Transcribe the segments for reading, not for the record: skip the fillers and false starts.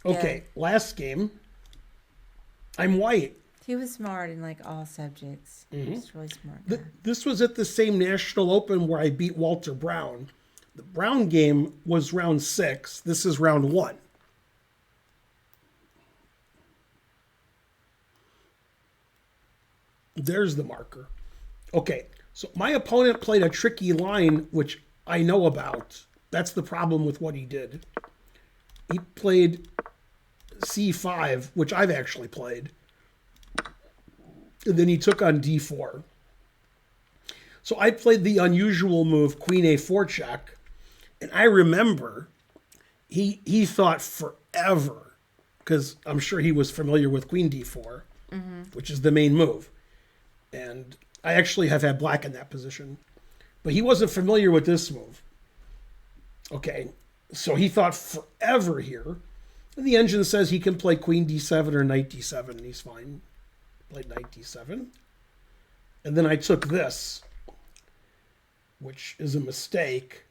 Okay, last game. I'm white. He was smart in like all subjects. He's really smart guy. This was at the same National Open where I beat Walter Brown. The Brown game was round 6. This is round 1. There's the marker. Okay, so my opponent played a tricky line, which I know about. That's the problem with what he did. He played C5, which I've actually played. And then he took on D4. So I played the unusual move, Queen A4 check. And I remember he thought forever, because I'm sure he was familiar with Queen D4, which is the main move. And I actually have had black in that position. But he wasn't familiar with this move. Okay, so he thought forever here. And the engine says he can play Queen D7 or Knight D7, and he's fine. Played Knight D7. And then I took this, which is a mistake.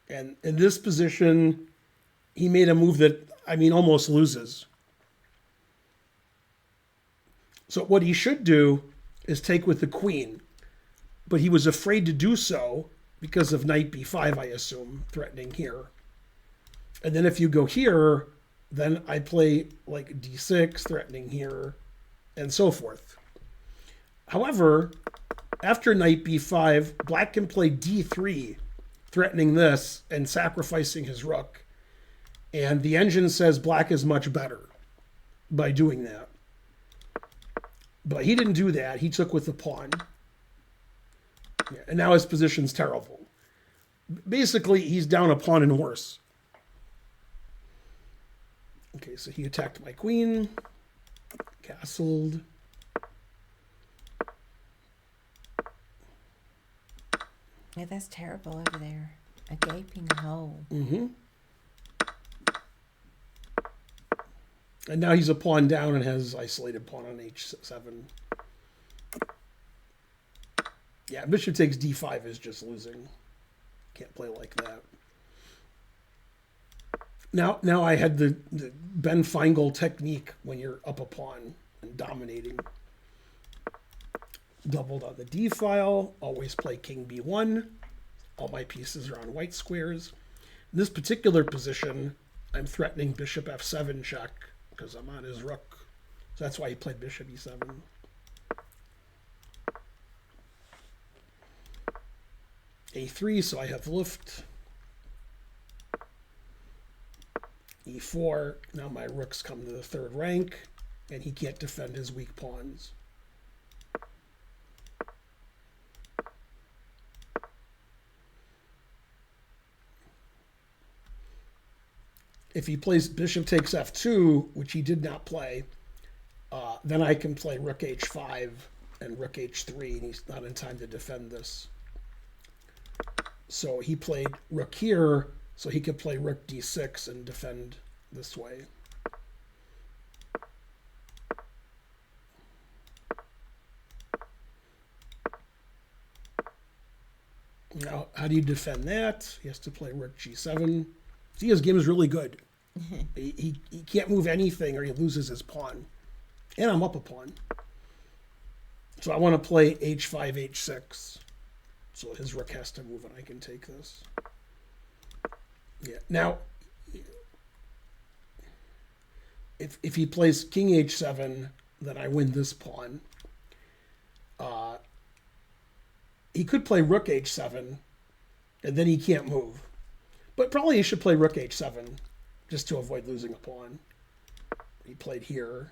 And in this position, he made a move that, almost loses. So what he should do is take with the queen. But he was afraid to do so because of Knight B5, I assume, threatening here. And then if you go here, then I play like D6, threatening here, and so forth. However, after Knight B5, black can play D3, threatening this and sacrificing his rook. And the engine says black is much better by doing that. But he didn't do that. He took with the pawn. Yeah, and now his position's terrible. Basically, he's down a pawn and horse. Okay, so he attacked my queen, castled. Yeah, that's terrible over there. A gaping hole. And now he's a pawn down and has isolated pawn on H7. Yeah, bishop takes D5 is just losing. Can't play like that. Now I had the Ben Finegold technique when you're up a pawn and dominating. Doubled on the D file. Always play King B1. All my pieces are on white squares. In this particular position, I'm threatening bishop F7 check because I'm on his rook. So that's why he played bishop E7. A3, so I have lift. E4, now my rooks come to the third rank, and he can't defend his weak pawns. If he plays bishop takes F2, which he did not play, then I can play rook H5 and rook H3, and he's not in time to defend this. So he played rook here, so he could play rook D6 and defend this way. Now, how do you defend that? He has to play rook G7. See, his game is really good. He can't move anything or he loses his pawn. And I'm up a pawn. So I want to play H5, H6. So his rook has to move and I can take this. Yeah. Now, if he plays king H7, then I win this pawn. He could play rook H7, and then he can't move. But probably he should play rook H7, just to avoid losing a pawn. He played here.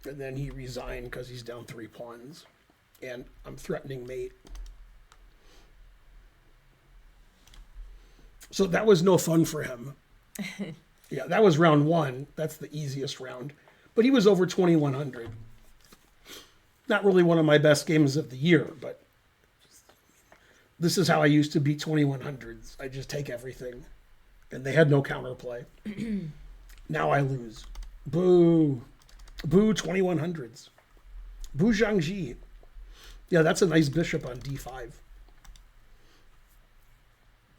And then he resigned because he's down 3 pawns. And I'm threatening mate. So that was no fun for him. Yeah, that was round 1. That's the easiest round. But he was over 2,100. Not really one of my best games of the year, but this is how I used to beat 2,100s. I just take everything. And they had no counterplay. Now I lose. Boo. Boo 2,100s. Boo Zhangji. Yeah, that's a nice bishop on d5.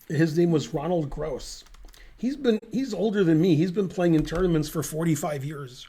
His name was Ronald Gross. He's older than me. He's been playing in tournaments for 45 years.